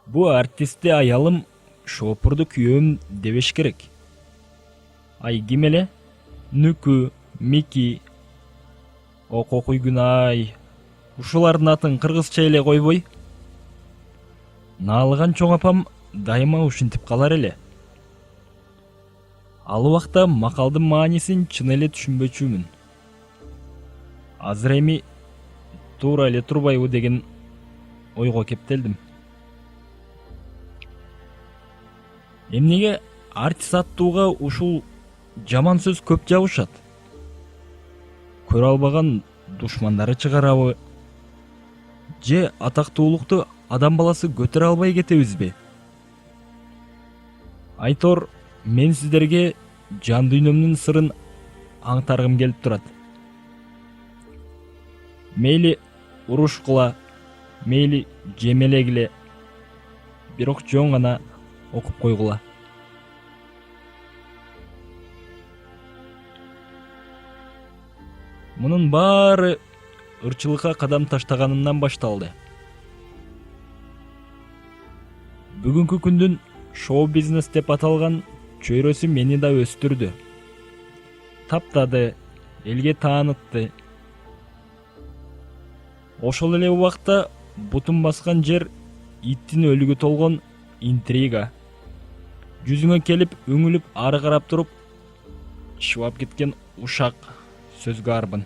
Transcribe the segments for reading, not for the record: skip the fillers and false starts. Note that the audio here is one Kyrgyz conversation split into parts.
Бу артистти аялым шопурду күйөөм дебеш керек. Ай ким эле? Нүкү, Мики, Око Куйгунай. Ушулардын атын кыргызча эле койбой. Наалыган чоң апам дайыма ушинтип калар эле. Ал убакта макалдын маанисин чын эле түшүнбөчүмүн. Азыр эми туура эле турбайбы деген ойго кептелдим. Эмнеге артист аттууга ушул жаман сөз көп жабышат? Көрө албаган душмандары чыгарабы? Же атактуулукту адам баласы көтөрө албай кетебизби? Айтор, мен сиздерге жан дүйнөмдүн сырын аңтаргым келип турат. Мейли урушкула, мейли жемелегиле, бирок жөн гана окуп койгула. Мунун баары ырчылыкка кадам таштаганымдан башталды. Бүгүнкү күндүн шоу-бизнес деп аталган чөйрөсү мени да өстүрдү. Таптады, элге таанытты. Ошол эле убакта бутун баскан жер иттин өлүгү толгон интрига. Жүзүңө келип өңүлүп ары карап туруп шыбап кеткен ушак сөзгө арбын.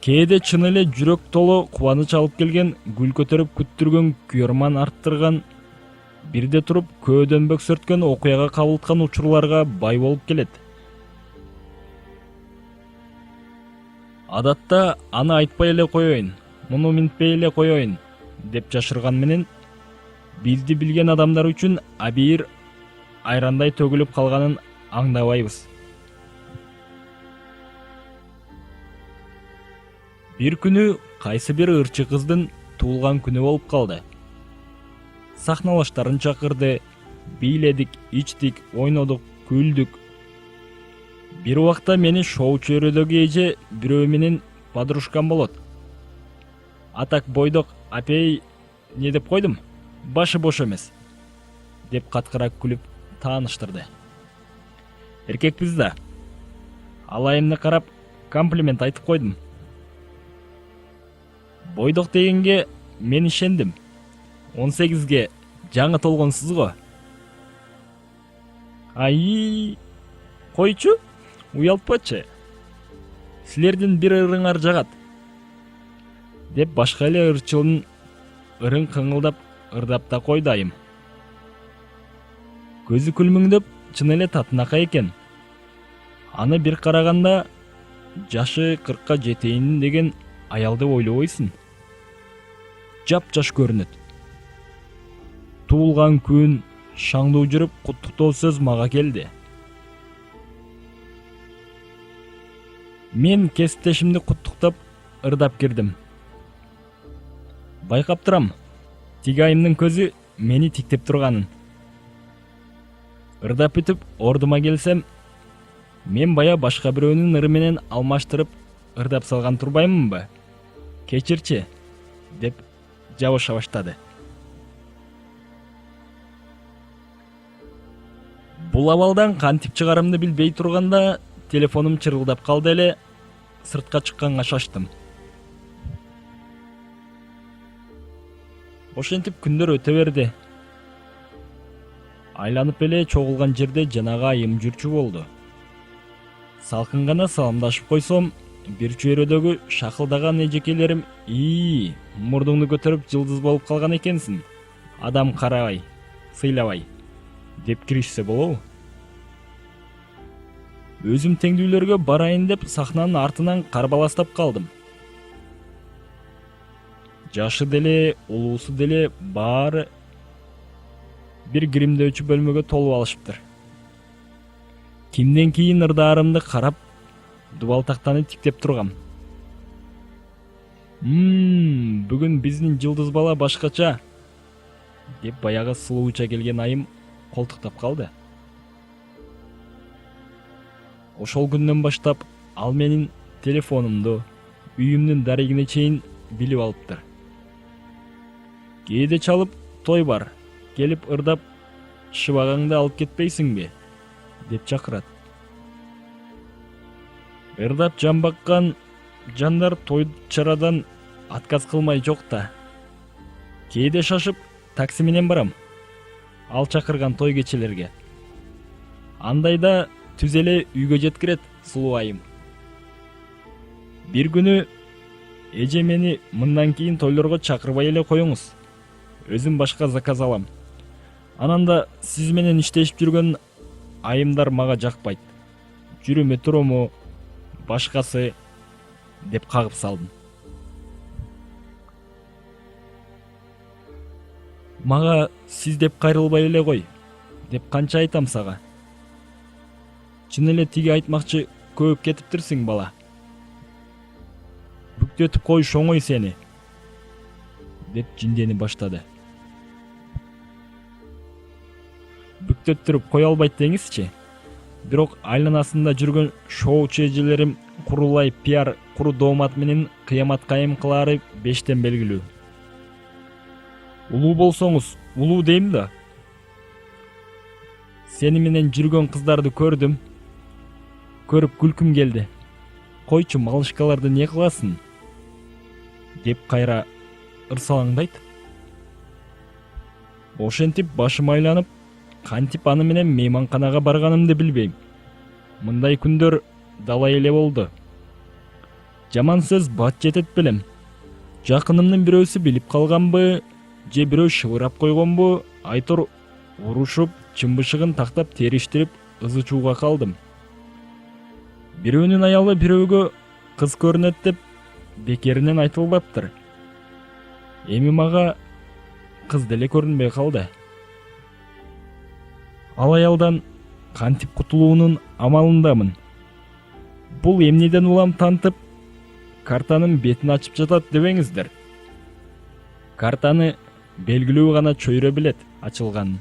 Кээде чын эле жүрөк толо кубаныч алып келген, гүл көтөрүп күттүргөн күйөрман арттырган, бирде туруп көөдөн бөксөрткөн окуяга кабылткан учурларга бай болуп келет. Адатта аны айтпай эле коеюн, муну минтпей эле коеюн деп жашырган менен бизди билген адамдар үчүн абийир айрандай төгүлүп калганын аңдабайбыз. Бир күнү кайсы бир ырчы кыздын туулган күнү болуп калды. Сахналаштарын чакырды, бийледик, ичтик, ойнодук, күлдүк. Бир убакта мени шоу чөйрөдөгү эже бирөө менен подружкам болот. Атак бойдок, апей, не деп койдум? Башы бош эмес, деп каткырак күлүп тааныштырды. Эркекпиз да. Алайымды карап комплимент айтып койдум. Бойдок дегенге мен ишендим. 18ге жаңы толгонсуз го. Ай, койчу, уялтпачы. Силердин бир ырыңар жагат. Деп башка эле ырчылын ырың кыңылдап ырдап да койду айым. Көзү күлмүңдөп чын эле татынакай экен. Аны бир караганда жашы 40ка жетейин деген аялды ойлобойсуң. Жап-жаш көрүнөт. Туулган күн, шаңдуу жүрүп куттуктоо сөз мага келди. Мен кесиптешимди куттуктап ырдап кирдим. Байкап турам, тиги айымдын көзү мени тиктеп турганын. Ырдап бүтүп ордума келсем, мен бая башка бирөөнүн ыры менен алмаштырып ырдап салган турбаймынбы? Кечирчи, деп жабыша баштады. Бул абалдан кантип чыгарымды билбей турганда телефонум чырылдап калды эле, сыртка чыкканга шаштым. Ошентип күндөр өтө берди. Айланып эле чогулган жерде жанагы айым жүрчү болду. Салкын гана саламдашып койсом, бир чөйрөдөгү шакылдаган эжекелерим мурдуңду көтөрүп жылдыз болуп калган экенсиң. Адам карабай, сыйлабай, деп киришсе болобу? Өзүм теңдүүлөргө барайын деп сахнанын артынан карбаластап калдым. Жашы деле, улуусу деле баары бир киримдөөчү бөлмөгө толуп алышыптыр. Кимден кийин ырдаарымды карап, дубалтактаны тиктеп тургам. Бүгүн биздин жылдыз бала башкача, деп баягы сулууча келген айым колтуктап калды. Ошол күндөн баштап ал менин телефонумду, үйүмдүн дарегине чейин билип алыптыр. Кээде чалып той бар, келип ырдап шыбагаңды алып кетпейсиңби деп чакырат. Ырдап жан баккан жандар той чарадан отказ кылмай жок да. Кээде шашып такси менен барам, ал чакырган той кечелерге. Андайда түз эле үйгө жеткирет сулуу айым. Бир күнү эже мени мындан кийин тойлорго чакырбай эле коюңуз. Өзүм башка заказ алам. Анан да сиз менен иштешип жүргөн айымдар мага жакпайт. Жүрүмө туруму, башкасы деп кагып салдым. Мага сиз деп кайрылбай эле кой деп канча айтам сага. Чын эле тиги айтмакчы көп кетиптирсиң бала. Бүктөтүп кой шоңой сени деп жиндени баштады. Бүктөттүрүп кое албайт деңизчи. Бирок айланасында жүргөн шоучу эжелерим курулай пиар куру доомат менен кыямат кайым кылаары бештен белгилүү. Улуу болсоңуз, улуу дейм да. Сени менен жүргөн кыздарды көрдүм. Көрүп күлкүм келди. Койчу малышкаларды не кыласың? Деп кайра ырсалаңдайт. Ошентип башым айланып, кантип аны менен мейманканага барганымды билбейм. Мындай күндөр далай эле болду. Жаман сөз бат жетет белем. Жакынымдын бирөөсү билип калганбы, же бирөө шыбырап койгонбу, айтор урушуп, чымбышыгын тактап териштирип ызы чууга калдым. Бирөөнүн аялы бирөөгө кыз көрүнөт деп бекеринен айтылбаптыр. Эми мага кыз деле көрүнбөй калды. Ал аялдан кантип кутулуунун амалындамын. Бул эмнеден улам тантып, картанын бетин ачып жатат дебеңиздер. Картаны белгилүү гана чөйрө билет ачылганын.